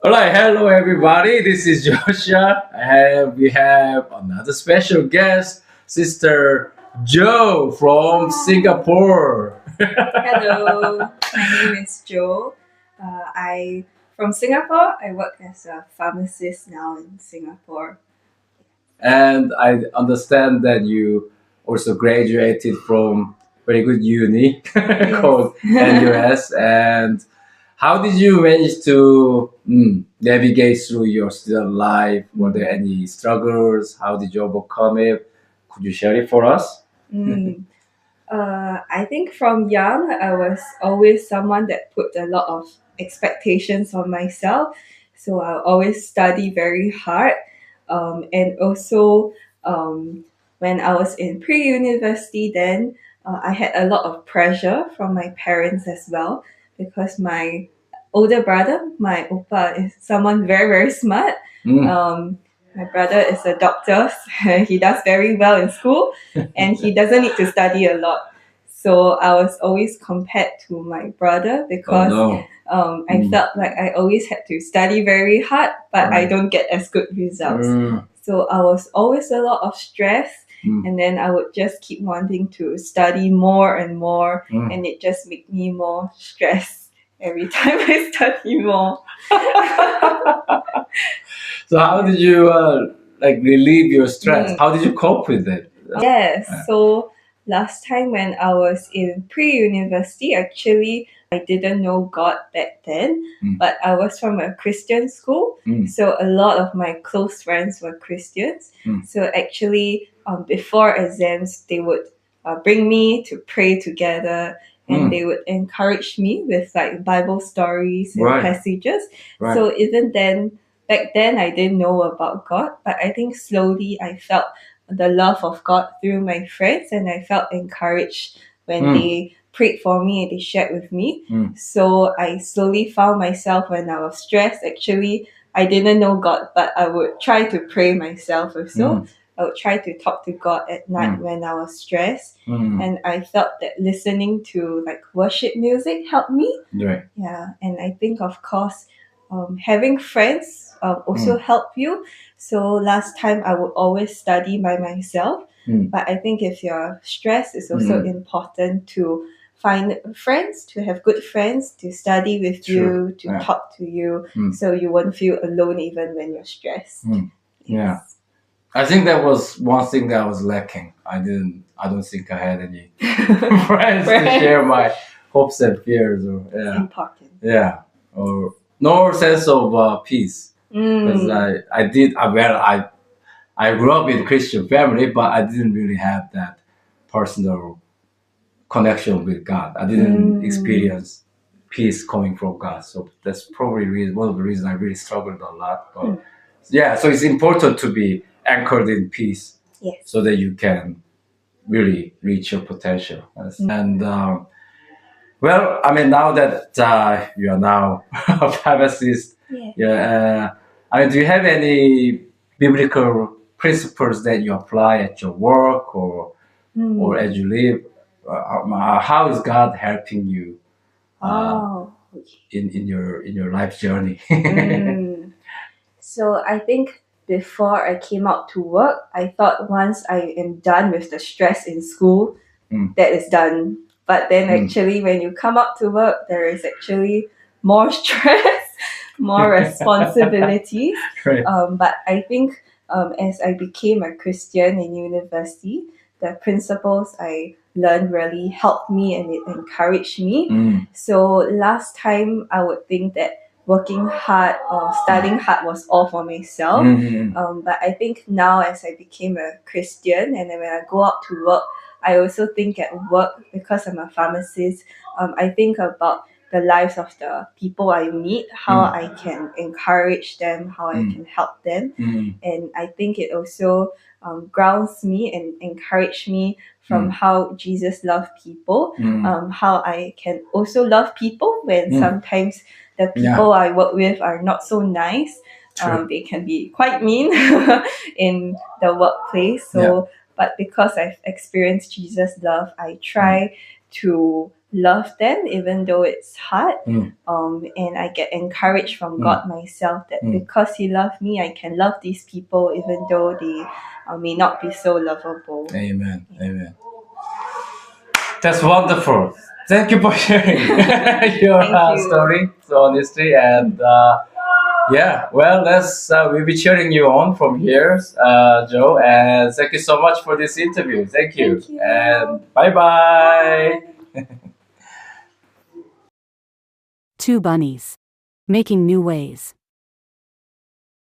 Alright, hello everybody. This is Joshua, and we have another special guest, Sister Jo from Singapore. Hello, my name is Jo. I from Singapore. I work as a pharmacist now in Singapore. And I understand that you also graduated from very good uni called NUS. And how did you manage to navigate through your student life? Were there any struggles? How did you overcome it? Could you share it for us? I think from young, I was always someone that put a lot of expectations on myself. So I always study very hard. And also, when I was in pre-university, then I had a lot of pressure from my parents as well, because my older brother, my oppa, is someone very, very smart. My brother is a doctor. He does very well in school, and he doesn't need to study a lot. So I was always compared to my brother because I felt like I always had to study very hard, but I don't get as good results. So I was always a lot of stress, and then I would just keep wanting to study more and more, and it just made me more stressed every time I study more. So how did you relieve your stress? How did you cope with it? Yes, so last time when I was in pre-university, actually, I didn't know God back then, but I was from a Christian school, so a lot of my close friends were Christians. So actually, before exams, they would bring me to pray together, and they would encourage me with like Bible stories and passages. So even then, back then, I didn't know about God, but I think slowly I felt the love of God through my friends, and I felt encouraged when they prayed for me and they shared with me. So I slowly found myself when I was stressed. Actually, I didn't know God, but I would try to pray myself also. I would try to talk to God at night when I was stressed, and I felt that listening to like worship music helped me. Yeah, and I think of course having friends also help you. So last time I would always study by myself, but I think if you're stressed, it's also important to find friends, to have good friends to study with you, to talk to you, so you won't feel alone even when you're stressed. Yeah, I think that was one thing that I was lacking. I don't think I had any friends to share my hopes and fears. It's important. Yeah, or no sense of peace. Because I grew up in a Christian family, but I didn't really have that personal connection with God. I didn't experience peace coming from God. So that's probably one of the reasons I really struggled a lot. But yeah, so it's important to be anchored in peace, so that you can really reach your potential. And well, I mean, now that you are now a pharmacist, I mean, do you have any biblical principles that you apply at your work or as you live? How is God helping you in your life journey? So I think before I came out to work, I thought once I am done with the stress in school, that is done. But then actually when you come out to work, there is actually more stress, more responsibilities. But I think as I became a Christian in university, the principles I learned really helped me and it encouraged me. So last time I would think that working hard or studying hard was all for myself. But I think now as I became a Christian, and then when I go out to work, I also think at work, because I'm a pharmacist, I think about the lives of the people I meet, how I can encourage them, how I can help them. And I think it also grounds me and encourage me from how Jesus loved people, how I can also love people when sometimes the people I work with are not so nice. They can be quite mean in the workplace. So, but because I've experienced Jesus' love, I try to love them even though it's hard. And I get encouraged from God myself that because He loved me, I can love these people even though they may not be so lovable. Amen. Amen. That's wonderful. Thank you for sharing your story so honestly. And yeah, well, we'll be cheering you on from here, Joe. And thank you so much for this interview. Thank you. Thank you. And bye-bye. Two bunnies making new ways.